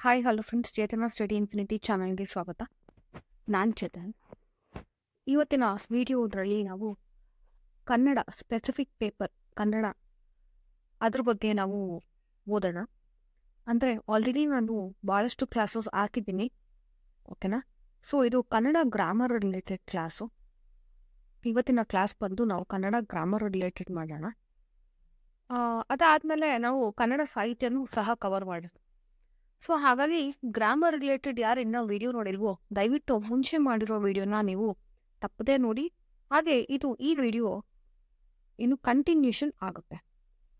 Hi hello friends, ಚೇತನ study infinity ಚಾನಲ್ಗೆ ಸ್ವಾಗತ. ನಾನು ಚೇತನ್. ಇವತ್ತಿನ ವಿಡಿಯೋದ್ರಲ್ಲಿ ನಾವು ಕನ್ನಡ ಸ್ಪೆಸಿಫಿಕ್ ಪೇಪರ್ ಕನ್ನಡ ಅದ್ರ ಬಗ್ಗೆ ನಾವು ಓದೋಣ. ಅಂದರೆ ಆಲ್ರೆಡಿ ನಾನು ಭಾಳಷ್ಟು ಕ್ಲಾಸಸ್ ಹಾಕಿದ್ದೀನಿ, ಓಕೆನಾ. ಸೊ ಇದು ಕನ್ನಡ ಗ್ರಾಮರ್ ರಿಲೇಟೆಡ್ ಕ್ಲಾಸು. ಇವತ್ತಿನ ಕ್ಲಾಸ್ ಬಂದು ನಾವು ಕನ್ನಡ ಗ್ರಾಮರ್ ರಿಲೇಟೆಡ್ ಮಾಡೋಣ. ಅದಾದಮೇಲೆ ನಾವು ಕನ್ನಡ ಸಾಹಿತ್ಯನೂ ಸಹ ಕವರ್ ಮಾಡೋಣ. ಸೊ ಹಾಗಾಗಿ ಗ್ರಾಮರ್ ರಿಲೇಟೆಡ್ ಯಾರು ಇನ್ನೂ ವಿಡಿಯೋ ನೋಡಿಲ್ವೋ ದಯವಿಟ್ಟು ಮುಂಚೆ ಮಾಡಿರೋ ವಿಡಿಯೋನ ನೀವು ತಪ್ಪದೇ ನೋಡಿ. ಹಾಗೆ ಈ ವಿಡಿಯೋ ಇನ್ನು ಕಂಟಿನ್ಯೂಷನ್ ಆಗುತ್ತೆ,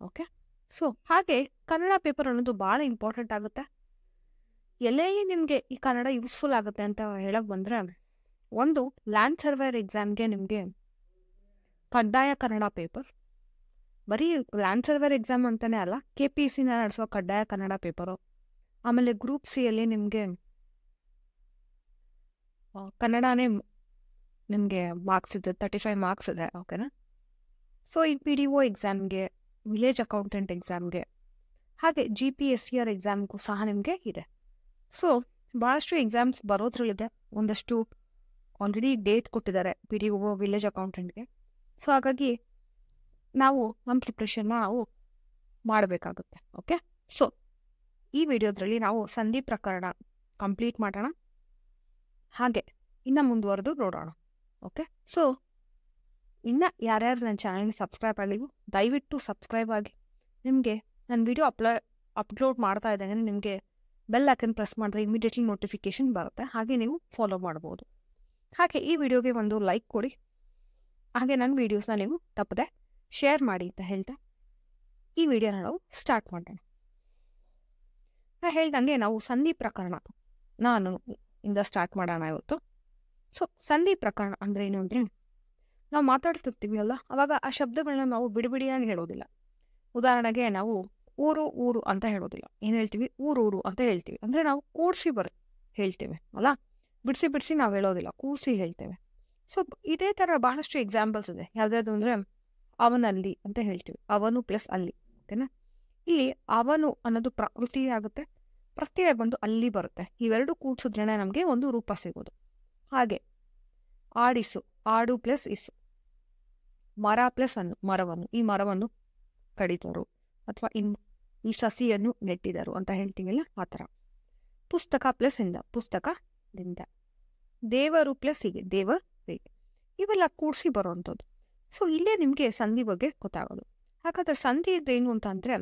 ಓಕೆ. ಸೊ ಹಾಗೆ ಕನ್ನಡ ಪೇಪರ್ ಅನ್ನೋದು ಭಾಳ ಇಂಪಾರ್ಟೆಂಟ್ ಆಗುತ್ತೆ. ಎಲ್ಲೇ ನಿಮಗೆ ಈ ಕನ್ನಡ ಯೂಸ್ಫುಲ್ ಆಗುತ್ತೆ ಅಂತ ಹೇಳಕ್ಕೆ ಬಂದರೆ, ಒಂದು ಲ್ಯಾಂಡ್ ಸರ್ವೇರ್ ಎಕ್ಸಾಮ್ಗೆ ನಿಮಗೆ ಕಡ್ಡಾಯ ಕನ್ನಡ ಪೇಪರ್. ಬರೀ ಲ್ಯಾಂಡ್ ಸರ್ವೇರ್ ಎಕ್ಸಾಮ್ ಅಂತಲೇ ಅಲ್ಲ, KPSC ನಡೆಸುವ ಕಡ್ಡಾಯ ಕನ್ನಡ ಪೇಪರು. ಆಮೇಲೆ ಗ್ರೂಪ್ ಸಿಯಲ್ಲಿ ನಿಮಗೆ ಕನ್ನಡನೇ ನಿಮಗೆ ಮಾರ್ಕ್ಸ್ ಇದೆ, 35 ಮಾರ್ಕ್ಸ್ ಇದೆ, ಓಕೆನಾ. ಸೊ ಈ PDO ಎಕ್ಸಾಮ್ಗೆ, ವಿಲೇಜ್ ಅಕೌಂಟೆಂಟ್ ಎಕ್ಸಾಮ್ಗೆ, ಹಾಗೆ GPSTR ಎಕ್ಸಾಮ್ಗೂ ಸಹ ನಿಮಗೆ ಇದೆ. ಸೊ ಭಾಳಷ್ಟು ಎಕ್ಸಾಮ್ಸ್ ಬರೋದ್ರಲ್ಲಿದೆ. ಒಂದಷ್ಟು ಆಲ್ರೆಡಿ ಡೇಟ್ ಕೊಟ್ಟಿದ್ದಾರೆ PDO, ವಿಲೇಜ್ ಅಕೌಂಟೆಂಟ್ಗೆ. ಸೊ ಹಾಗಾಗಿ ನಾವು ನಮ್ಮ ಪ್ರಿಪ್ರೇಷನ್ನ ನಾವು ಮಾಡಬೇಕಾಗುತ್ತೆ, ಓಕೆ. ಸೊ ಈ ವಿಡಿಯೋದ್ರಲ್ಲಿ ನಾವು ಸಂಧಿ ಪ್ರಕರಣ ಕಂಪ್ಲೀಟ್ ಮಾಡೋಣ, ಹಾಗೆ ಇನ್ನು ಮುಂದುವರೆದು ನೋಡೋಣ, ಓಕೆ. ಸೊ ಇನ್ನು ಯಾರ್ಯಾರು ನನ್ನ ಚಾನಲ್ಗೆ ಸಬ್ಸ್ಕ್ರೈಬ್ ಆಗಿಲ್ವೋ ದಯವಿಟ್ಟು ಸಬ್ಸ್ಕ್ರೈಬ್ ಆಗಿ. ನಿಮಗೆ ನನ್ನ ವಿಡಿಯೋ ಅಪ್ಲೋಡ್ ಮಾಡ್ತಾ ಇದ್ದಂಗೆ ನಿಮಗೆ ಬೆಲ್ ಐಕನ್ ಪ್ರೆಸ್ ಮಾಡಿದ್ರೆ ಇಮಿಡಿಯೇಟ್ಲಿ ನೋಟಿಫಿಕೇಶನ್ ಬರುತ್ತೆ. ಹಾಗೆ ನೀವು ಫಾಲೋ ಮಾಡ್ಬೋದು. ಹಾಗೆ ಈ ವಿಡಿಯೋಗೆ ಒಂದು ಲೈಕ್ ಕೊಡಿ. ಹಾಗೆ ನನ್ನ ವೀಡಿಯೋಸ್ನ ನೀವು ತಪ್ಪದೆ ಶೇರ್ ಮಾಡಿ ಅಂತ ಹೇಳ್ತಾ ಈ ವಿಡಿಯೋನ ನಾವು ಸ್ಟಾರ್ಟ್ ಮಾಡೋಣ. ಹೇಳ್ದಂಗೆ ನಾವು ಸಂಧಿ ಪ್ರಕರಣ ಇಂದ ಸ್ಟಾರ್ಟ್ ಮಾಡೋಣ ಇವತ್ತು. ಸೊ ಸಂಧಿ ಪ್ರಕರಣ ಅಂದರೆ ಏನು ಅಂದರೆ, ನಾವು ಮಾತಾಡ್ತಿರ್ತೀವಿ ಅಲ್ಲ, ಅವಾಗ ಆ ಶಬ್ದಗಳನ್ನ ನಾವು ಬಿಡಿಬಿಡಿಯಾಗಿ ಹೇಳೋದಿಲ್ಲ. ಉದಾಹರಣೆಗೆ ನಾವು ಊರು ಅಂತ ಹೇಳೋದಿಲ್ಲ. ಏನು ಹೇಳ್ತೀವಿ? ಊರು ಅಂತ ಹೇಳ್ತೀವಿ. ಅಂದರೆ ನಾವು ಕೂಡಿಸಿ ಹೇಳ್ತೇವೆ ಅಲ್ಲ, ಬಿಡಿಸಿ ನಾವು ಹೇಳೋದಿಲ್ಲ, ಕೂಡಿಸಿ ಹೇಳ್ತೇವೆ. ಸೊ ಇದೇ ಥರ ಬಹಳಷ್ಟು ಎಕ್ಸಾಂಪಲ್ಸ್ ಇದೆ. ಯಾವುದಾದ್ರು ಅಂದರೆ ಅವನಲ್ಲಿ ಅಂತ ಹೇಳ್ತೀವಿ, ಅವನು ಪ್ಲಸ್ ಅಲ್ಲಿ, ಓಕೆನಾ. ಇಲ್ಲಿ ಅವನು ಅನ್ನೋದು ಪ್ರಕೃತಿ ಆಗುತ್ತೆ, ಪ್ರತ್ಯಯ ಬಂದು ಅಲ್ಲಿ ಬರುತ್ತೆ. ಇವೆರಡು ಕೂಡಿಸಿದ್ರೇ ನಮಗೆ ಒಂದು ರೂಪ ಸಿಗೋದು. ಹಾಗೆ ಆಡಿಸು, ಆಡು ಪ್ಲಸ್ ಇಸು, ಮರ ಪ್ಲಸ್ ಅನ್ನು, ಮರವನ್ನು, ಈ ಮರವನ್ನು ಕಡಿತರು ಅಥವಾ ಈ ಸಸಿಯನ್ನು ನೆಟ್ಟಿದರು ಅಂತ ಹೇಳ್ತೀವಿಲ್ಲ, ಆ ಥರ. ಪುಸ್ತಕ ಪ್ಲಸ್ ಇಂದ, ಪುಸ್ತಕದಿಂದ. ದೇವರು ಪ್ಲಸ್ ಹೀಗೆ, ದೇವರಿಗೆ. ಇವೆಲ್ಲ ಕೂಡಿಸಿ ಬರೋವಂಥದ್ದು. ಸೊ ಇಲ್ಲೇ ನಿಮಗೆ ಸಂಧಿ ಬಗ್ಗೆ ಗೊತ್ತಾಗೋದು. ಹಾಗಾದ್ರೆ ಸಂಧಿ ಇದ್ರೇನು ಅಂತ ಅಂದರೆ,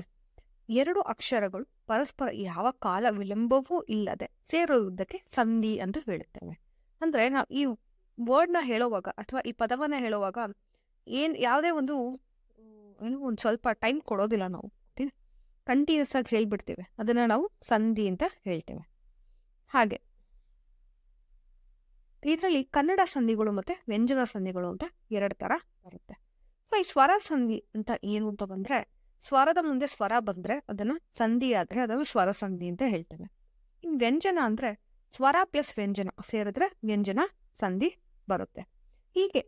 ಎರಡು ಅಕ್ಷರಗಳು ಪರಸ್ಪರ ಯಾವ ಕಾಲ ವಿಳಂಬವೂ ಇಲ್ಲದೆ ಸೇರೋದಕ್ಕೆ ಸಂಧಿ ಅಂತ ಹೇಳುತ್ತೇವೆ. ಅಂದರೆ ನಾವು ಈ ವರ್ಡ್ನ ಹೇಳೋವಾಗ ಅಥವಾ ಈ ಪದವನ್ನು ಹೇಳೋವಾಗ ಯಾವುದೇ ಒಂದು ಸ್ವಲ್ಪ ಟೈಮ್ ಕೊಡೋದಿಲ್ಲ ನಾವು, ಕಂಟಿನ್ಯೂಸ್ ಆಗಿ ಹೇಳ್ಬಿಡ್ತೇವೆ. ಅದನ್ನು ನಾವು ಸಂಧಿ ಅಂತ ಹೇಳ್ತೇವೆ. ಹಾಗೆ ಇದರಲ್ಲಿ ಕನ್ನಡ ಸಂಧಿಗಳು ಮತ್ತು ವ್ಯಂಜನ ಸಂಧಿಗಳು ಅಂತ ಎರಡು ಥರ ಬರುತ್ತೆ. ಸೊ ಈ ಸ್ವರ ಸಂಧಿ ಅಂತ ಏನು ಅಂತ ಬಂದರೆ, ಸ್ವರದ ಮುಂದೆ ಸ್ವರ ಬಂದರೆ ಅದನ್ನು ಸಂಧಿ ಆದರೆ ಅದನ್ನು ಸ್ವರ ಸಂಧಿ ಅಂತ ಹೇಳ್ತೇವೆ. ಇನ್ನು ವ್ಯಂಜನ ಅಂದರೆ ಸ್ವರ ಪ್ಲಸ್ ವ್ಯಂಜನ ಸೇರಿದ್ರೆ ವ್ಯಂಜನ ಸಂಧಿ ಬರುತ್ತೆ. ಹೀಗೆ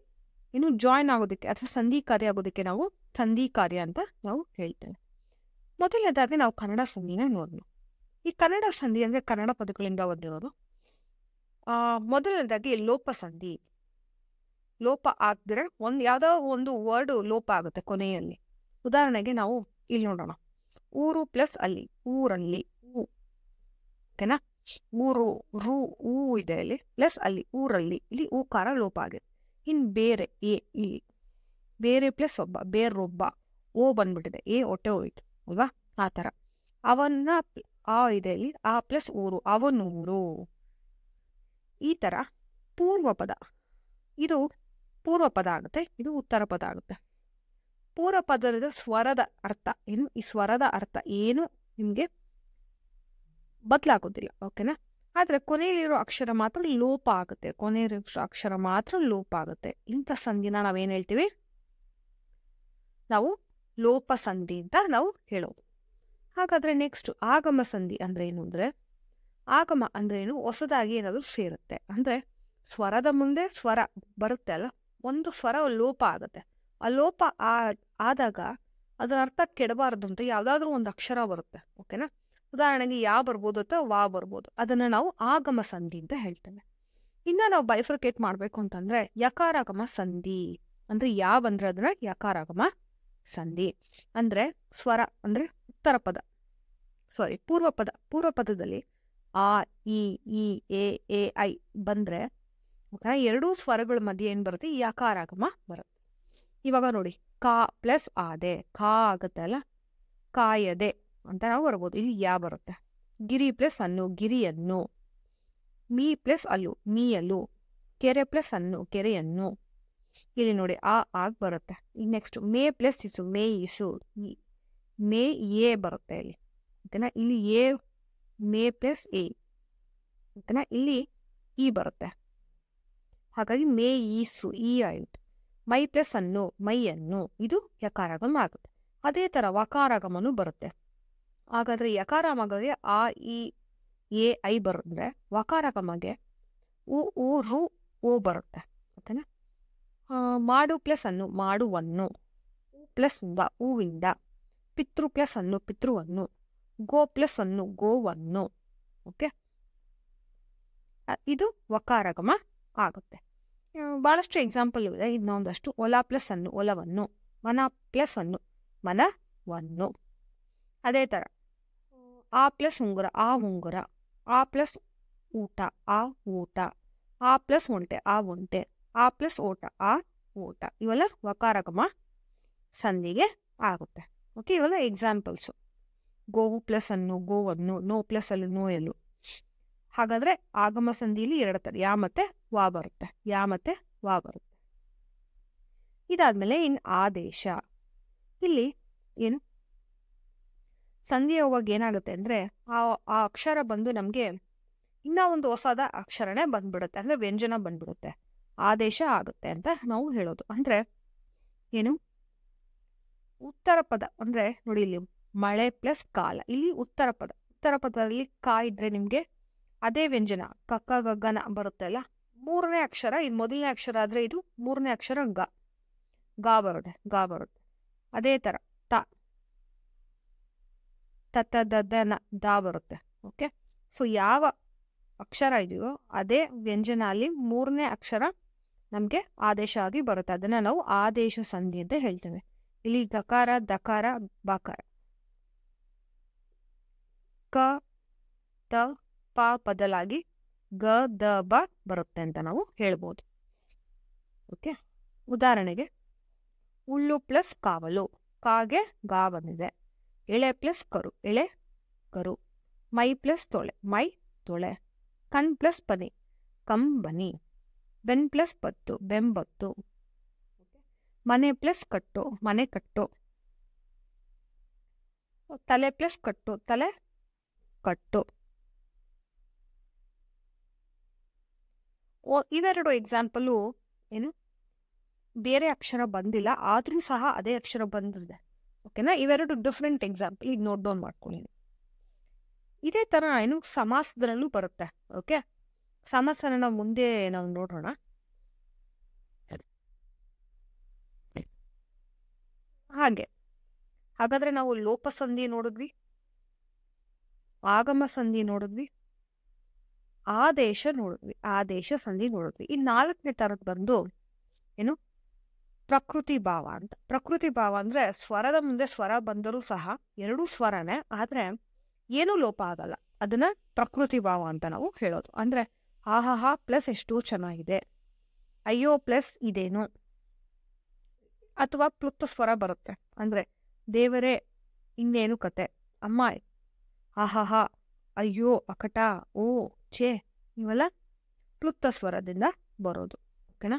ಇನ್ನು ಜಾಯಿನ್ ಆಗೋದಕ್ಕೆ ಅಥವಾ ಸಂಧಿ ಕಾರ್ಯ ಆಗೋದಕ್ಕೆ ನಾವು ಸಂಧಿ ಕಾರ್ಯ ಅಂತ ನಾವು ಹೇಳ್ತೇವೆ. ಮೊದಲನೇದಾಗಿ ನಾವು ಕನ್ನಡ ಸಂಧಿನ ನೋಡೋಣ. ಈ ಕನ್ನಡ ಸಂಧಿ ಅಂದರೆ ಕನ್ನಡ ಪದಗಳಿಂದ ಬಂದಿರೋದು. ಮೊದಲನೇದಾಗಿ ಲೋಪ ಸಂಧಿ. ಲೋಪ ಆಗದಿದ್ರೆ ಯಾವುದೋ ಒಂದು ವರ್ಡು ಲೋಪ ಆಗುತ್ತೆ ಕೊನೆಯಲ್ಲಿ. ಉದಾಹರಣೆಗೆ ನಾವು ಇಲ್ಲಿ ನೋಡೋಣ, ಊರು ಪ್ಲಸ್ ಅಲ್ಲಿ, ಊರಲ್ಲಿ, ಓಕೆನಾ. ಊರು ರೂ ಊ ಇದೆ ಇಲ್ಲಿ, ಪ್ಲಸ್ ಅಲ್ಲಿ ಊರಲ್ಲಿ, ಇಲ್ಲಿ ಊಕಾರ ಲೋಪ ಆಗಿದೆ. ಇನ್ನು ಬೇರೆ ಇಲ್ಲಿ ಬೇರೆ ಪ್ಲಸ್ ಒಬ್ಬ, ಬೇರೊಬ್ಬ, ಓ ಬಂದ್ಬಿಟ್ಟಿದೆ, ಹೊಟ್ಟೆ ಹೋಯ್ತು ಅಲ್ವಾ, ಆ ಥರ. ಅವನ್ನ ಆ ಇದೆ ಇಲ್ಲಿ, ಆ ಪ್ಲಸ್ ಊರು, ಅವನೂರು. ಈ ಥರ ಪೂರ್ವ ಪದ, ಇದು ಪೂರ್ವ ಪದ ಆಗುತ್ತೆ, ಇದು ಉತ್ತರ ಪದ ಆಗುತ್ತೆ. ಪೂರ್ವ ಪದದ ಸ್ವರದ ಅರ್ಥ ಏನು, ಈ ಸ್ವರದ ಅರ್ಥ ಏನು ನಿಮಗೆ ಬದಲಾಗೋದಿಲ್ಲ, ಓಕೆನಾ. ಆದರೆ ಕೊನೆಯಲ್ಲಿರೋ ಅಕ್ಷರ ಮಾತ್ರ ಲೋಪ ಆಗುತ್ತೆ, ಕೊನೆಯಲ್ಲಿರೋ ಅಕ್ಷರ ಮಾತ್ರ ಲೋಪ ಆಗುತ್ತೆ. ಇಂಥ ಸಂಧಿನ ನಾವೇನು ಹೇಳ್ತೀವಿ? ನಾವು ಲೋಪ ಸಂಧಿ ಅಂತ ನಾವು ಹೇಳೋದು. ಹಾಗಾದರೆ ನೆಕ್ಸ್ಟ್ ಆಗಮ ಸಂಧಿ ಅಂದರೆ ಏನು ಅಂದರೆ, ಆಗಮ ಅಂದರೆ ಏನು, ಹೊಸದಾಗಿ ಏನಾದರೂ ಸೇರುತ್ತೆ. ಅಂದರೆ ಸ್ವರದ ಮುಂದೆ ಸ್ವರ ಬರುತ್ತೆ ಅಲ್ಲ, ಒಂದು ಸ್ವರ ಲೋಪ ಆಗುತ್ತೆ. ಆ ಲೋಪ ಆದಾಗ ಅದರ ಅರ್ಥ ಕೆಡಬಾರದು ಅಂತ ಯಾವುದಾದ್ರೂ ಒಂದು ಅಕ್ಷರ ಬರುತ್ತೆ, ಓಕೆನಾ. ಉದಾಹರಣೆಗೆ ಯಾ ಬರ್ಬೋದು ಅಥವಾ ವಾ ಬರ್ಬೋದು. ಅದನ್ನ ನಾವು ಆಗಮ ಸಂಧಿ ಅಂತ ಹೇಳ್ತೇವೆ. ಇನ್ನ ನಾವು ಬೈಫರ್ಕೇಟ್ ಮಾಡ್ಬೇಕು ಅಂತಂದ್ರೆ ಯಕಾರಾಗಮ ಸಂಧಿ ಅಂದ್ರೆ ಯಾ ಬಂದ್ರೆ ಅದನ್ನ ಯಕಾರಾಗಮ ಸಂಧಿ. ಅಂದ್ರೆ ಸ್ವರ ಅಂದ್ರೆ ಉತ್ತರ ಪದ, ಪೂರ್ವ ಪದದಲ್ಲಿ ಆ ಈ ಎ ಐ ಬಂದ್ರೆ ಎರಡೂ ಸ್ವರಗಳ ಮಧ್ಯೆ ಏನ್ ಬರುತ್ತೆ, ಯಕಾರಾಗಮ ಬರುತ್ತೆ. ಇವಾಗ ನೋಡಿ, ಕಾ ಪ್ಲಸ್ ಆದೆ, ಕಾ ಆಗುತ್ತೆ ಅಲ್ಲ, ಕಾಯದೆ ಅಂತ ನಾವು ಬರ್ಬೋದು. ಇಲ್ಲಿ ಯಾ ಬರುತ್ತೆ. ಗಿರಿ ಪ್ಲಸ್ ಅನ್ನು, ಗಿರಿಯನ್ನು. ಮೀ ಪ್ಲಸ್ ಅಲ್ಲು, ಮೀಯಲು. ಕೆರೆ ಪ್ಲಸ್ ಅನ್ನು, ಕೆರೆಯನ್ನು. ಇಲ್ಲಿ ನೋಡಿ ಆಗ್ ಬರುತ್ತೆ. ಈಗ ನೆಕ್ಸ್ಟ್ ಮೇ ಪ್ಲಸ್ ಇಸು, ಮೇ ಇಸು. ಮೇ ಎ ಬರುತ್ತೆ ಇಲ್ಲಿ, ಓಕೆನಾ. ಇಲ್ಲಿ ಎ ಮೇ ಪ್ಲಸ್ ಎ, ಓಕೆನಾ. ಇಲ್ಲಿ ಇ ಬರುತ್ತೆ, ಹಾಗಾಗಿ ಮೇ ಈಸು, ಈ ಆಯಿತು. ಮೈ ಪ್ಲಸ್ ಅನ್ನು, ಮೈಯನ್ನು. ಇದು ಯಕಾರಾಗಮ ಆಗುತ್ತೆ. ಅದೇ ತರ ವಕಾರಾಗಮನು ಬರುತ್ತೆ. ಹಾಗಾದ್ರೆ ಯಕಾರಾಗಮಗೆ ಆ ಇ ಎ ಐ ಬರುತ್ತೆ, ವಕಾರಾಗಮಗೆ ಉ ರು ಓ ಬರುತ್ತೆ, ಓಕೆನಾ. ಮಾಡು ಪ್ಲಸ್ ಅನ್ನು, ಮಾಡುವನ್ನು. ಪ್ಲಸ್ ದ, ಹೂವಿಂದ. ಪಿತೃ ಪ್ಲಸ್ ಅನ್ನು, ಪಿತೃವನ್ನು. ಗೋ ಪ್ಲಸ್ ಅನ್ನು, ಗೋವನ್ನು. ಓಕೆ, ಇದು ವಕಾರಾಗಮ ಆಗುತ್ತೆ. ಬಹಳಷ್ಟು ಎಕ್ಸಾಂಪಲ್ ಇದೆ, ಇನ್ನೊಂದಷ್ಟು. ಒಲ ಪ್ಲಸ್ ಅನ್ನು, ಒಲವನ್ನು. ಮನ ಪ್ಲಸ್ ಅನ್ನು, ಮನವನ್ನು. ಅದೇ ತರ ಆ ಪ್ಲಸ್ ಉಂಗುರ, ಆ ಉಂಗುರ. ಆ ಪ್ಲಸ್ ಊಟ, ಆ ಊಟ. ಆ ಪ್ಲಸ್ ಒಂಟೆ, ಆ ಒಂಟೆ. ಆ ಪ್ಲಸ್ ಓಟ, ಆ ಓಟ. ಇವೆಲ್ಲ ವಕಾರಾಗಮ ಸಂಧಿಗೆ ಆಗುತ್ತೆ. ಓಕೆ, ಇವೆಲ್ಲ ಎಕ್ಸಾಂಪಲ್ಸು. ಗೋವು ಪ್ಲಸ್ ಅನ್ನು, ಗೋವನ್ನು. ನೋ ಪ್ಲಸ್ ಅಲ್ಲೂ, ನೋಯಲು. ಹಾಗಾದ್ರೆ ಆಗಮ ಸಂಧಿಯಲ್ಲಿ ಎರಡು ತರ, ಯಾ ಮತ್ತೆ ವಾ ಬರುತ್ತೆ, ಯಾ ಮತ್ತೆ ವಾ ಬರುತ್ತೆ. ಇದಾದ್ಮೇಲೆ ಇನ್ನು ಆದೇಶ. ಇಲ್ಲಿ ಏನು ಸಂಧಿ ಹೋಗುವಾಗ ಏನಾಗುತ್ತೆ ಅಂದ್ರೆ ಆ ಅಕ್ಷರ ಬಂದು ನಮ್ಗೆ ಇನ್ನ ಒಂದು ಹೊಸದ ಅಕ್ಷರನೇ ಬಂದ್ಬಿಡುತ್ತೆ, ಅಂದ್ರೆ ವ್ಯಂಜನ ಬಂದ್ಬಿಡುತ್ತೆ, ಆದೇಶ ಆಗುತ್ತೆ ಅಂತ ನಾವು ಹೇಳೋದು. ಅಂದ್ರೆ ಏನು, ಉತ್ತರ ಪದ ಅಂದ್ರೆ ನೋಡಿ, ಇಲ್ಲಿ ಮಳೆ ಪ್ಲಸ್ ಕಾಲ. ಇಲ್ಲಿ ಉತ್ತರ ಪದದಲ್ಲಿ ಕಾ ಇದ್ರೆ ನಿಮ್ಗೆ ಅದೇ ವ್ಯಂಜನ ಕಕ್ಕ ಗಗ್ಗನ ಬರುತ್ತೆ ಅಲ್ಲ, ಮೂರನೇ ಅಕ್ಷರ. ಇದು ಮೊದಲನೇ ಅಕ್ಷರ ಆದ್ರೆ ಇದು ಮೂರನೇ ಅಕ್ಷರ ಗಾ ಬರುತ್ತೆ. ಅದೇ ತರ ತತ್ತದನ ದಾ ಬರುತ್ತೆ. ಓಕೆ, ಸೊ ಯಾವ ಅಕ್ಷರ ಇದೆಯೋ ಅದೇ ವ್ಯಂಜನ ಅಲ್ಲಿ ಮೂರನೇ ಅಕ್ಷರ ನಮ್ಗೆ ಆದೇಶ ಆಗಿ ಬರುತ್ತೆ. ಅದನ್ನ ನಾವು ಆದೇಶ ಸಂಧಿ ಅಂತ ಹೇಳ್ತೇವೆ. ಇಲ್ಲಿ ಗಕಾರ, ದಕಾರ, ಬಾಕಾರ. ಕ ತ ಪ ಬದಲಾಗಿ ಗ ದ ಬ ಬರುತ್ತೆ ಅಂತ ನಾವು ಹೇಳ್ಬೋದು. ಓಕೆ, ಉದಾಹರಣೆಗೆ ಉಳ್ಳು ಪ್ಲಸ್ ಕಾವಲು. ಕಾಗೆ ಗಾ ಬಂದಿದೆ. ಎಳೆ ಪ್ಲಸ್ ಕರು, ಎಳೆ ಕರು. ಮೈ ಪ್ಲಸ್ ತೊಳೆ, ಮೈ ತೊಳೆ. ಕಣ್ ಪ್ಲಸ್ ಬನಿ, ಕಂಬನಿ. ಬೆನ್ ಪ್ಲಸ್ ಬತ್ತು, ಬೆಂಬತ್ತು. ಮನೆ ಪ್ಲಸ್ ಕಟ್ಟು, ಮನೆ ಕಟ್ಟು. ತಲೆ ಪ್ಲಸ್ ಕಟ್ಟು, ತಲೆ ಕಟ್ಟು. ಇವೆರಡು ಎಕ್ಸಾಂಪಲು ಏನು ಬೇರೆ ಅಕ್ಷರ ಬಂದಿಲ್ಲ, ಆದ್ರೂ ಸಹ ಅದೇ ಅಕ್ಷರ ಬಂದಿದೆ. ಓಕೆನಾ, ಇವೆರಡು ಡಿಫ್ರೆಂಟ್ ಎಕ್ಸಾಂಪಲ್, ಈಗ ನೋಟ್ ಡೌನ್ ಮಾಡ್ಕೊಳ್ಳಿ. ಇದೇ ತರ ಏನು ಸಮಾಸದಲ್ಲೂ ಬರುತ್ತೆ. ಓಕೆ, ಸಮಾಸನ ನಾವು ಮುಂದೆ ನಾವು ನೋಡೋಣ. ಹಾಗಾದ್ರೆ ನಾವು ಲೋಪ ಸಂಧಿ ನೋಡಿದ್ವಿ, ಆಗಮ ಸಂಧಿ ನೋಡಿದ್ವಿ, ಆದೇಶ ನೋಡಿದ್ವಿ, ಆದೇಶ ಸಂಧಿ ನೋಡಿದ್ವಿ. ಈ ನಾಲ್ಕನೇ ತರದ್ ಬಂದು ಏನು ಪ್ರಕೃತಿ ಭಾವ ಅಂತ. ಪ್ರಕೃತಿ ಭಾವ ಅಂದ್ರೆ ಸ್ವರದ ಮುಂದೆ ಸ್ವರ ಬಂದರೂ ಸಹ ಎರಡೂ ಸ್ವರನೇ, ಆದ್ರೆ ಏನೂ ಲೋಪ ಆಗಲ್ಲ. ಅದನ್ನ ಪ್ರಕೃತಿ ಭಾವ ಅಂತ ನಾವು ಹೇಳೋದು. ಅಂದ್ರೆ ಆಹಾಹಾ ಪ್ಲಸ್ ಎಷ್ಟು ಚೆನ್ನಾಗಿದೆ, ಅಯ್ಯೋ ಪ್ಲಸ್ ಇದೇನು. ಅಥವಾ ಪ್ಲುಪ್ತ ಸ್ವರ ಬರುತ್ತೆ, ಅಂದ್ರೆ ದೇವರೇ ಇನ್ನೇನು ಕತೆ, ಅಮ್ಮ ಆಹಾಹಾ, ಅಯ್ಯೋ ಅಕಟ, ಓ ಛೇ, ಇವೆಲ್ಲ ಪ್ಲುಪ್ತ ಸ್ವರದಿಂದ ಬರೋದು. ಓಕೆನಾ.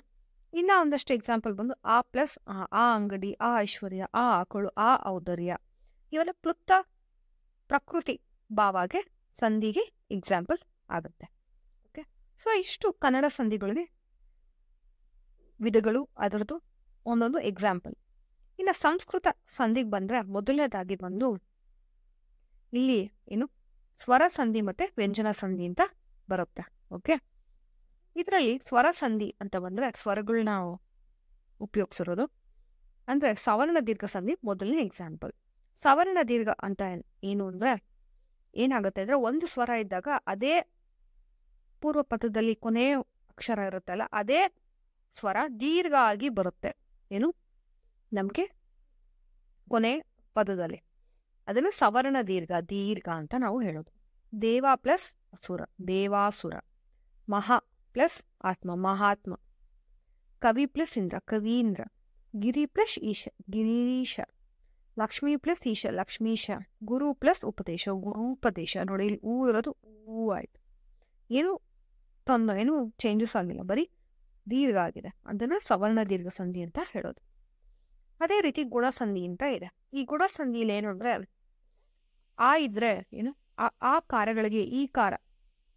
ಇನ್ನ ಒಂದಷ್ಟು ಎಕ್ಸಾಂಪಲ್ ಬಂದು ಆ ಪ್ಲಸ್ ಆ ಅಂಗಡಿ, ಆ ಐಶ್ವರ್ಯ, ಆ ಆಕಳು, ಆ ಔದರ್ಯ. ಇವೆಲ್ಲ ಪ್ಲುಪ್ತ ಪ್ರಕೃತಿ ಭಾವಗೆ ಸಂಧಿಗೆ ಎಕ್ಸಾಂಪಲ್ ಆಗುತ್ತೆ. ಓಕೆ, ಸೊ ಇಷ್ಟು ಕನ್ನಡ ಸಂಧಿಗಳಿಗೆ ವಿಧಗಳು, ಅದರದ್ದು ಒಂದೊಂದು ಎಕ್ಸಾಂಪಲ್. ಇನ್ನು ಸಂಸ್ಕೃತ ಸಂಧಿಗೆ ಬಂದ್ರೆ ಮೊದಲನೇದಾಗಿ ಬಂದು ಇಲ್ಲಿ ಏನು ಸ್ವರ ಸಂಧಿ ಮತ್ತೆ ವ್ಯಂಜನ ಸಂಧಿ ಅಂತ ಬರುತ್ತೆ. ಓಕೆ, ಇದರಲ್ಲಿ ಸ್ವರ ಸಂಧಿ ಅಂತ ಬಂದ್ರೆ ಸ್ವರಗಳನ್ನ ಉಪಯೋಗಿಸಿರೋದು. ಅಂದ್ರೆ ಸವರ್ಣ ದೀರ್ಘ ಸಂಧಿ ಮೊದಲನೇ ಎಕ್ಸಾಂಪಲ್. ಸವರ್ಣ ದೀರ್ಘ ಅಂತ ಏನು ಅಂದ್ರೆ ಏನಾಗುತ್ತೆ ಅಂದರೆ ಒಂದು ಸ್ವರ ಇದ್ದಾಗ ಅದೇ ಪೂರ್ವ ಪದದಲ್ಲಿ ಕೊನೆ ಅಕ್ಷರ ಇರುತ್ತಲ್ಲ ಅದೇ ಸ್ವರ ದೀರ್ಘ ಆಗಿ ಬರುತ್ತೆ. ಏನು ನಮಗೆ ಕೊನೆ ಪದದಲ್ಲಿ ಅದನ್ನು ಸವರ್ಣ ದೀರ್ಘ ಅಂತ ನಾವು ಹೇಳೋದು. ದೇವ ಪ್ಲಸ್ ಅಸುರ, ದೇವಾಸುರ. ಮಹಾ ಪ್ಲಸ್ ಆತ್ಮ, ಮಹಾತ್ಮ. ಕವಿ ಪ್ಲಸ್ ಇಂದ್ರ, ಕವೀಂದ್ರ. ಗಿರಿ ಪ್ಲಸ್ ಈಶ, ಗಿರೀಶ. ಲಕ್ಷ್ಮೀ ಪ್ಲಸ್ ಈಶ, ಲಕ್ಷ್ಮೀಶ. ಗುರು ಪ್ಲಸ್ ಉಪದೇಶ, ಗುರೂಪದೇಶ. ನೋಡಿ ಇಲ್ಲಿ ಹೂ ಇರೋದು ಹೂ ಆಯ್ತು. ಏನು ಏನು ಚೇಂಜಸ್ ಆಗಿಲ್ಲ, ಬರೀ ದೀರ್ಘ ಆಗಿದೆ. ಅದನ್ನು ಸವರ್ಣ ದೀರ್ಘ ಸಂಧಿ ಅಂತ ಹೇಳೋದು. ಅದೇ ರೀತಿ ಗುಣಸಂಧಿ ಅಂತ ಇದೆ. ಈ ಗುಣಸಂಧಿಯಲ್ಲಿ ಏನು ಅಂದರೆ ಆ ಇದ್ರೆ ಏನು ಆ ಕಾರ್ಯಗಳಿಗೆ ಈ ಕಾರ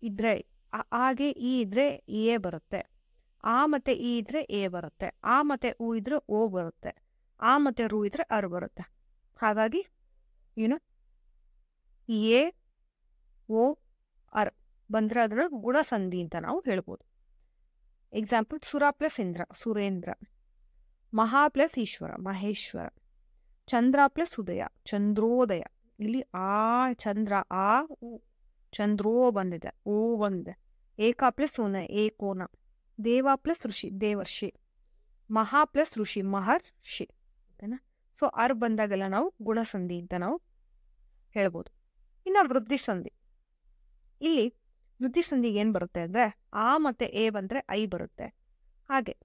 ಇದ್ರೆ ಆಗೆ ಈ ಇದ್ರೆ ಎ ಬರುತ್ತೆ. ಆ ಮತ್ತೆ ಈ ಇದ್ರೆ ಎ ಬರುತ್ತೆ. ಆ ಮತ್ತೆ ಉ ಇದ್ರೆ ಓ ಬರುತ್ತೆ. ಆ ಮತ್ತೆ ರು ಇದ್ರೆ ಅರ್ ಬರುತ್ತೆ. ಹಾಗಾಗಿ ಏನು ಎ ಓ ಅರ್ ಬಂದ್ರೆ ಅದರ ಗುಣಸಂಧಿ ಅಂತ ನಾವು ಹೇಳ್ಬೋದು. ಎಕ್ಸಾಂಪಲ್ ಸುರ ಪ್ಲಸ್ ಇಂದ್ರ, ಸುರೇಂದ್ರ. ಮಹಾ ಪ್ಲಸ್ ಈಶ್ವರ, ಮಹೇಶ್ವರ. ಚಂದ್ರ ಪ್ಲಸ್ ಉದಯ, ಚಂದ್ರೋದಯ. ಇಲ್ಲಿ ಆ ಚಂದ್ರ ಆ ಉ, ಚಂದ್ರೋ ಬಂದಿದೆ, ಓ ಬಂದಿದೆ. ಏಕ ಪ್ಲಸ್ ಉನ, ಏಕೋನ. ದೇವ ಪ್ಲಸ್ ಋಷಿ, ದೇವರ್ಷಿ. ಮಹಾ ಪ್ಲಸ್ ಋಷಿ, ಮಹರ್ಷಿ. ಓಕೆನಾ? ಸೊ ಅರ್ ಬಂದಾಗೆಲ್ಲ ನಾವು ಗುಣಸಂಧಿ ಅಂತ ನಾವು ಹೇಳ್ಬೋದು. ಇನ್ನು ವೃದ್ಧಿ ಸಂಧಿ. ಇಲ್ಲಿ ವೃದ್ಧಿ ಸಂಧಿಗೆ ಏನು ಬರುತ್ತೆ ಅಂದರೆ ಆ ಮತ್ತೆ ಎ ಬಂದರೆ ಐ ಬರುತ್ತೆ. ಹಾಗೆ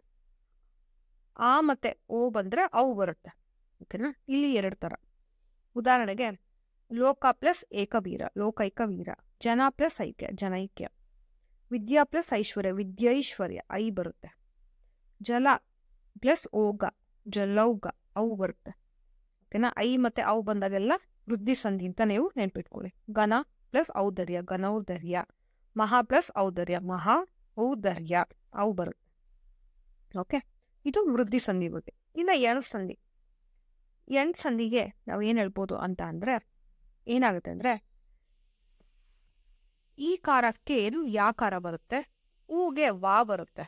ಆ ಮತ್ತೆ ಓ ಬಂದರೆ ಅವು ಬರುತ್ತೆ. ಓಕೆನಾ? ಇಲ್ಲಿ ಎರಡು ಥರ. ಉದಾಹರಣೆಗೆ ಲೋಕ ಪ್ಲಸ್ ಏಕವೀರ, ಲೋಕೈಕ ವೀರ. ಜನ ಪ್ಲಸ್ ಐಕ್ಯ, ಜನೈಕ್ಯ. ವಿದ್ಯಾ ಪ್ಲಸ್ ಐಶ್ವರ್ಯ, ವಿದ್ಯೈಶ್ವರ್ಯ, ಐ ಬರುತ್ತೆ. ಜಲ ಪ್ಲಸ್ ಓಗ, ಜಲೌಗ, ಅವು ಬರುತ್ತೆ. ಓಕೆನಾ? ಐ ಮತ್ತೆ ಅವು ಬಂದಾಗೆಲ್ಲ ವೃದ್ಧಿ ಸಂಧಿ ಅಂತ ನೀವು ನೆನ್ಪಿಟ್ಕೊಳ್ಳಿ. ಘನ ಪ್ಲಸ್ ಔದರ್ಯ, ಘನೌದರ್ಯ. ಮಹಾ ಪ್ಲಸ್ ಔದರ್ಯ, ಮಹಾ ಔದರ್ಯ, ಅವು ಬರುತ್ತೆ. ಓಕೆ, ಇದು ವೃದ್ಧಿ ಸಂಧಿ ಬಗ್ಗೆ. ಇನ್ನು ಎಣ್ ಸಂಧಿ. ಎಣ್ ಸಂಧಿಗೆ ನಾವು ಏನು ಹೇಳ್ಬೋದು ಅಂತ ಅಂದರೆ ಏನಾಗುತ್ತೆ ಅಂದರೆ ಈ ಕಾರಕ್ಕೆ ಏನು ಯಾಕಾರ ಬರುತ್ತೆ, ಊಗೆ ವಾ ಬರುತ್ತೆ,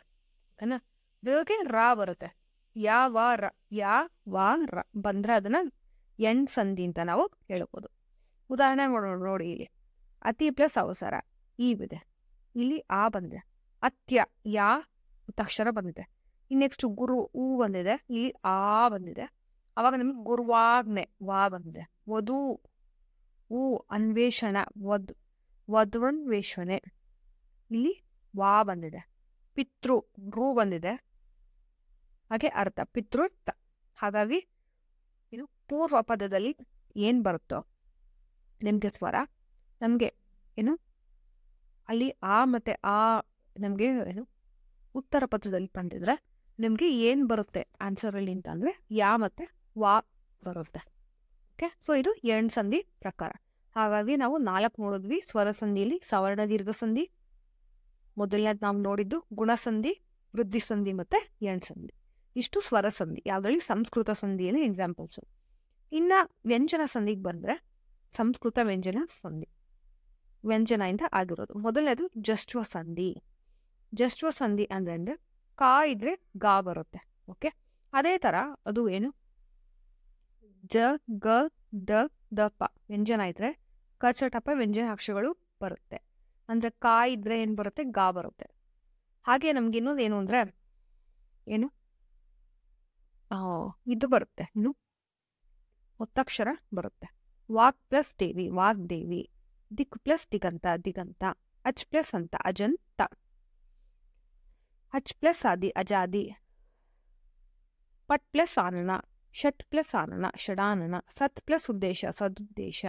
ಓಕೆನಾ? ಗೆ ರಾ ಬರುತ್ತೆ. ಯಾ ವಾ ರ, ಯಾ ವಾ ರ ಬಂದ್ರೆ ಅದನ್ನ ಎಣ್ ಸಂಧಿ ಅಂತ ನಾವು ಹೇಳ್ಬೋದು. ಉದಾಹರಣೆ ನೋಡಿ, ಇಲ್ಲಿ ಅತಿ ಪ್ಲಸ್ ಅವಸರ, ಈ ಇದೆ. ಇಲ್ಲಿ ಆ ಬಂದಿದೆ. ಅತ್ಯ, ಯಾ ಅಕ್ಷರ ಬಂದಿದೆ. ನೆಕ್ಸ್ಟ್ ಗುರು, ಊ ಬಂದಿದೆ. ಇಲ್ಲಿ ಆ ಬಂದಿದೆ. ಅವಾಗ ನಮಗೆ ಗುರುವಾಗ್ನೆ, ವಾ ಬಂದಿದೆ. ವಧು, ಊ. ಅನ್ವೇಷಣ, ವಧ್ವನ್ವೇಷಣೆ, ಇಲ್ಲಿ ವಾ ಬಂದಿದೆ. ಪಿತೃ, ರು ಬಂದಿದೆ. ಹಾಗೆ ಅರ್ಥ, ಪಿತೃರ್ಥ. ಹಾಗಾಗಿ ಇದು ಪೂರ್ವ ಪದದಲ್ಲಿ ಏನು ಬರುತ್ತೋ ನಿಮಗೆ ಸ್ವರ, ನಮಗೆ ಏನು ಅಲ್ಲಿ ಆ ಮತ್ತೆ ಆ ನಮಗೆ ಏನು ಉತ್ತರ ಪದದಲ್ಲಿ ಬಂದಿದ್ರೆ ನಿಮಗೆ ಏನು ಬರುತ್ತೆ ಆನ್ಸರಲ್ಲಿ ಅಂತಂದರೆ ಯಾ ಮತ್ತು ವಾ ಬರುತ್ತೆ. ಓಕೆ, ಸೊ ಇದು ಎಣ್ ಸಂಧಿ ಪ್ರಕಾರ. ಹಾಗಾಗಿ ನಾವು 4 ನೋಡಿದ್ವಿ ಸ್ವರ ಸಂಧಿಯಲ್ಲಿ. ಸವರ್ಣ ದೀರ್ಘ ಸಂಧಿ ಮೊದಲನೇದು ನಾವು ನೋಡಿದ್ದು, ಗುಣಸಂಧಿ, ವೃದ್ಧಿ ಸಂಧಿ ಮತ್ತು ಎಣ್ ಸಂಧಿ. ಇಷ್ಟು ಸ್ವರ ಸಂಧಿ, ಯಾವುದರಲ್ಲಿ ಸಂಸ್ಕೃತ ಸಂಧಿಯಲ್ಲಿ ಎಕ್ಸಾಂಪಲ್ಸು. ಇನ್ನು ವ್ಯಂಜನ ಸಂಧಿಗೆ ಬಂದರೆ ಸಂಸ್ಕೃತ ವ್ಯಂಜನ ಸಂಧಿ, ವ್ಯಂಜನದಿಂದ ಆಗಿರೋದು. ಮೊದಲನೇದು ಜಶ್ವ ಸಂಧಿ. ಜಶ್ವ ಸಂಧಿ ಅಂದರೆ ಕಾ ಇದ್ರೆ ಗಾ ಬರುತ್ತೆ. ಓಕೆ, ಅದೇ ಥರ ಅದು ಏನು ಜ ಗ ಡ ದ ಪ ವ್ಯಂಜನ ಇದ್ರೆ ಕಚಟಪ ವ್ಯಂಜನ ಅಕ್ಷರಗಳು ಬರುತ್ತೆ. ಅಂದರೆ ಕಾ ಇದ್ರೆ ಏನು ಬರುತ್ತೆ, ಗಾ ಬರುತ್ತೆ. ಹಾಗೆ ನಮ್ಗೆ ಇನ್ನೊಂದು ಏನು ಅಂದರೆ ಏನು ಇದು ಬರುತ್ತೆ, ಇನ್ನು ಒತ್ತಕ್ಷರ ಬರುತ್ತೆ. ವಾಕ್ ಪ್ಲಸ್ ದೇವಿ, ವಾಗ್ದೇವಿ. ದಿಕ್ ಪ್ಲಸ್ ದಿಗಂತ, ದಿಗಂತ. ಅಚ್ ಪ್ಲಸ್ ಅಂತ, ಅಜಂತ. ಅಚ್ ಪ್ಲಸ್ ಆದಿ, ಅಜಾದಿ. ಪಟ್ ಪ್ಲಸ್ ಆನನ, ಷಟ್ ಪ್ಲಸ್ ಆನನ, ಷಡಾನನ. ಸತ್ ಪ್ಲಸ್ ಉದ್ದೇಶ, ಸದುದ್ದೇಶ.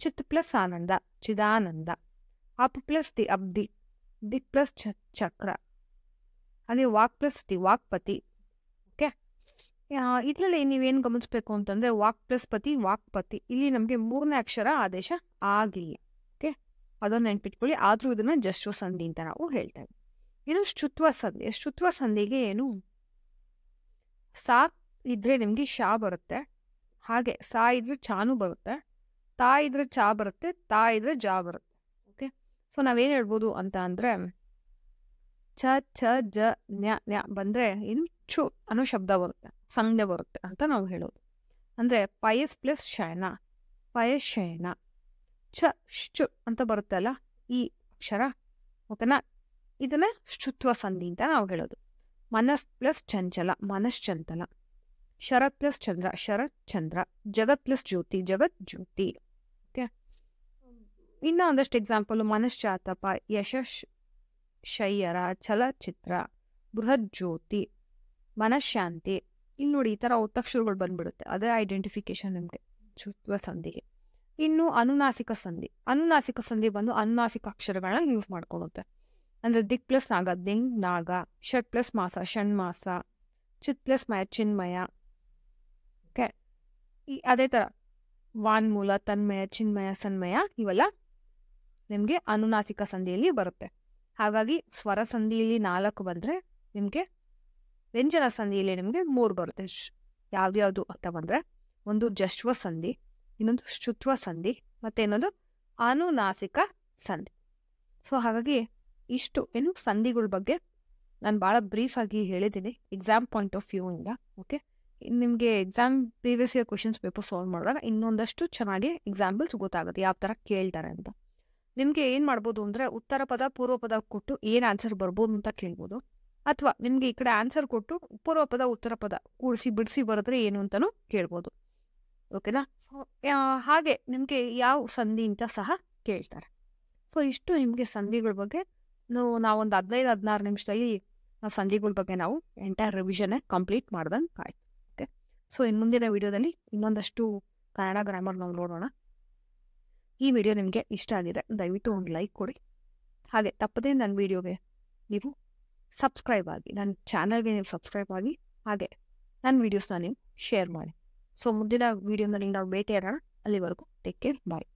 ಚಿತ್ ಪ್ಲಸ್ ಆನಂದ, ಚಿದಾನಂದ. ಅಪ್ ಪ್ಲಸ್ ದಿ, ಅಬ್ದಿ. ದಿಕ್ ಪ್ಲಸ್ ಚಕ್ರ. ಹಾಗೆ ವಾಕ್ ಪ್ಲಸ್ ದಿ, ವಾಕ್ಪತಿ. ಓಕೆ, ಇದರಲ್ಲಿ ನೀವೇನು ಗಮನಿಸ್ಬೇಕು ಅಂತಂದರೆ ವಾಕ್ ಪ್ಲಸ್ ಪತಿ, ವಾಕ್ಪತಿ. ಇಲ್ಲಿ ನಮಗೆ 3ನೇ ಅಕ್ಷರ ಆದೇಶ ಆಗಿಲ್ಲ. ಓಕೆ, ಅದನ್ನು ನೆನ್ಪಿಟ್ಕೊಳ್ಳಿ. ಆದರೂ ಇದನ್ನು ಜಶ್ವ ಸಂಧಿ ಅಂತ ನಾವು ಹೇಳ್ತೇವೆ. ಇದು ಶುತ್ವ ಸಂಧಿ. ಶುತ್ವ ಸಂಧಿಗೆ ಏನು ಸಾ ಇದ್ರೆ ನಿಮಗೆ ಶಾ ಬರುತ್ತೆ. ಹಾಗೆ ಸಾ ಇದ್ರೆ ಚಾನು ಬರುತ್ತೆ. ತಾ ಇದ್ರೆ ಚಾ ಬರುತ್ತೆ. ತಾ ಇದ್ರೆ ಜಾ ಬರುತ್ತೆ. ಓಕೆ, ಸೊ ನಾವೇನು ಹೇಳ್ಬೋದು ಅಂತ ಅಂದರೆ ಛ ಛ ಜ ನ್ಯ ನ್ಯ ಬಂದರೆ ಏನು ಚು ಅನ್ನೋ ಶಬ್ದ ಬರುತ್ತೆ, ಸಂಜ್ಞೆ ಬರುತ್ತೆ ಅಂತ ನಾವು ಹೇಳೋದು. ಅಂದರೆ ಪಯಸ್ ಪ್ಲಸ್ ಶಯನ, ಪಯಶಯನ. ಛ ಶ್ ಅಂತ ಬರುತ್ತೆ ಅಲ್ಲ ಈ ಅಕ್ಷರ, ಓಕೆನಾ, ಇದನ್ನ ಶುತ್ವ ಸಂಧಿ ಅಂತ ನಾವು ಹೇಳೋದು. ಮನಸ್ ಪ್ಲಸ್ ಚಂಚಲ, ಮನಶ್ಚಂಚಲ. ಶರತ್ ಪ್ಲಸ್ ಚಂದ್ರ, ಶರತ್ ಚಂದ್ರ. ಜಗತ್ ಪ್ಲಸ್ ಜ್ಯೋತಿ, ಜಗತ್ ಜ್ಯೋತಿ. ಓಕೆ, ಇನ್ನ ಒಂದಷ್ಟು ಎಕ್ಸಾಂಪಲ್: ಮನಶ್ಚಾತಪ, ಯಶಸ್ ಶಯ್ಯರ, ಚಲಚಿತ್ರ, ಬೃಹತ್ ಜ್ಯೋತಿ, ಮನಃಶಾಂತಿ. ಇಲ್ಲಿ ನೋಡಿ, ಈ ಥರ ಒತ್ತಕ್ಷರಗಳು ಬಂದ್ಬಿಡುತ್ತೆ. ಅದೇ ಐಡೆಂಟಿಫಿಕೇಶನ್ ನಿಮಗೆ ಶುತ್ವ ಸಂಧಿಗೆ. ಇನ್ನು ಅನುನಾಸಿಕ ಸಂಧಿ. ಅನುನಾಸಿಕ ಸಂಧಿ ಬಂದು ಅನುನಾಸಿಕ ಅಕ್ಷರಗಳನ್ನ ಯೂಸ್ ಮಾಡ್ಕೊಳ್ಳುತ್ತೆ. ಅಂದರೆ ದಿಕ್ ಪ್ಲಸ್ ನಾಗ, ದಿಂಗ್ ನಾಗ. ಷಟ್ ಪ್ಲಸ್ ಮಾಸ, ಷಣ್ಮಾಸ. ಚಿತ್ ಪ್ಲಸ್ ಮಯ, ಚಿನ್ಮಯ. ಓಕೆ, ಅದೇ ಥರ ವಾನ್ಮೂಲ, ತನ್ಮಯ, ಚಿನ್ಮಯ, ಸನ್ಮಯ ಇವೆಲ್ಲ ನಿಮಗೆ ಅನುನಾಸಿಕ ಸಂಧಿಯಲ್ಲಿ ಬರುತ್ತೆ. ಹಾಗಾಗಿ ಸ್ವರ ಸಂಧಿಯಲ್ಲಿ 4 ಬಂದರೆ ನಿಮಗೆ ವ್ಯಂಜನ ಸಂಧಿಯಲ್ಲಿ ನಿಮಗೆ 3 ಬರುತ್ತೆ. ಯಾವ್ದ್ಯಾವುದು ಅಂತ ಬಂದರೆ, ಒಂದು ಜಶ್ವ ಸಂಧಿ, ಇನ್ನೊಂದು ಶುತ್ವ ಸಂಧಿ, ಮತ್ತು ಇನ್ನೊಂದು ಅನುನಾಸಿಕ ಸಂಧಿ. ಸೊ ಹಾಗಾಗಿ ಇಷ್ಟು ಏನು ಸಂಧಿಗಳ ಬಗ್ಗೆ ನಾನು ಭಾಳ ಬ್ರೀಫಾಗಿ ಹೇಳಿದ್ದೀನಿ ಎಕ್ಸಾಮ್ ಪಾಯಿಂಟ್ ಆಫ್ ವ್ಯೂ ಇಂದ. ಓಕೆ, ನಿಮಗೆ exam previous year questions paper solve ಮಾಡಿದಾಗ ಇನ್ನೊಂದಷ್ಟು ಚೆನ್ನಾಗಿ ಎಕ್ಸಾಂಪಲ್ಸ್ ಗೊತ್ತಾಗುತ್ತೆ ಯಾವ ಥರ ಕೇಳ್ತಾರೆ ಅಂತ. ನಿಮಗೆ ಏನು ಮಾಡ್ಬೋದು ಅಂದರೆ, ಉತ್ತರ ಪದ ಪೂರ್ವ ಪದ ಕೊಟ್ಟು ಏನು ಆನ್ಸರ್ ಬರ್ಬೋದು ಅಂತ ಕೇಳ್ಬೋದು. ಅಥವಾ ನಿಮಗೆ ಈ ಕಡೆ ಆನ್ಸರ್ ಕೊಟ್ಟು ಪೂರ್ವ ಪದ ಉತ್ತರ ಪದ ಕೂಡಿಸಿ ಬಿಡಿಸಿ ಬರೆದ್ರೆ ಏನು ಅಂತಲೂ ಕೇಳ್ಬೋದು. ಓಕೆನಾ? ಸೊ ಹಾಗೆ ನಿಮಗೆ ಯಾವ ಸಂಧಿ ಅಂತ ಸಹ ಕೇಳ್ತಾರೆ. ಸೊ ಇಷ್ಟು ನಿಮಗೆ ಸಂಧಿಗಳ ಬಗ್ಗೆ ನಾವೊಂದು 15-16 ನಿಮಿಷದಲ್ಲಿ ನಾವು ಸಂಧಿಗಳ ಬಗ್ಗೆ ನಾವು ಎಂಟೈರ್ ರಿವಿಷನ್ನೇ ಕಂಪ್ಲೀಟ್ ಮಾಡ್ದಂಗೆ ಆಯ್ತು. ಓಕೆ, ಸೊ ಇನ್ನು ಮುಂದಿನ ವಿಡಿಯೋದಲ್ಲಿ ಇನ್ನೊಂದಷ್ಟು ಕನ್ನಡ ಗ್ರಾಮರ್ ನಾವು ನೋಡೋಣ. ಈ ವಿಡಿಯೋ ನಿಮಗೆ ಇಷ್ಟ ಆಗಿದೆ ದಯವಿಟ್ಟು ಒಂದು ಲೈಕ್ ಕೊಡಿ. ಹಾಗೆ ತಪ್ಪದೇ ನನ್ನ ವಿಡಿಯೋಗೆ ನೀವು ಸಬ್ಸ್ಕ್ರೈಬ್ ಆಗಿ, ನನ್ನ ಚಾನಲ್ಗೆ ನೀವು ಸಬ್ಸ್ಕ್ರೈಬ್ ಆಗಿ, ಹಾಗೆ ನನ್ನ ವೀಡಿಯೋಸ್ನ ನೀವು ಶೇರ್ ಮಾಡಿ. ಸೊ ಮುಂದಿನ ವಿಡಿಯೋದಲ್ಲಿ ನಾವು ಭೇಟಿಯಾಗೋಣ. ಅಲ್ಲಿವರೆಗೂ ಟೇಕ್ ಕೇರ್, ಬಾಯ್.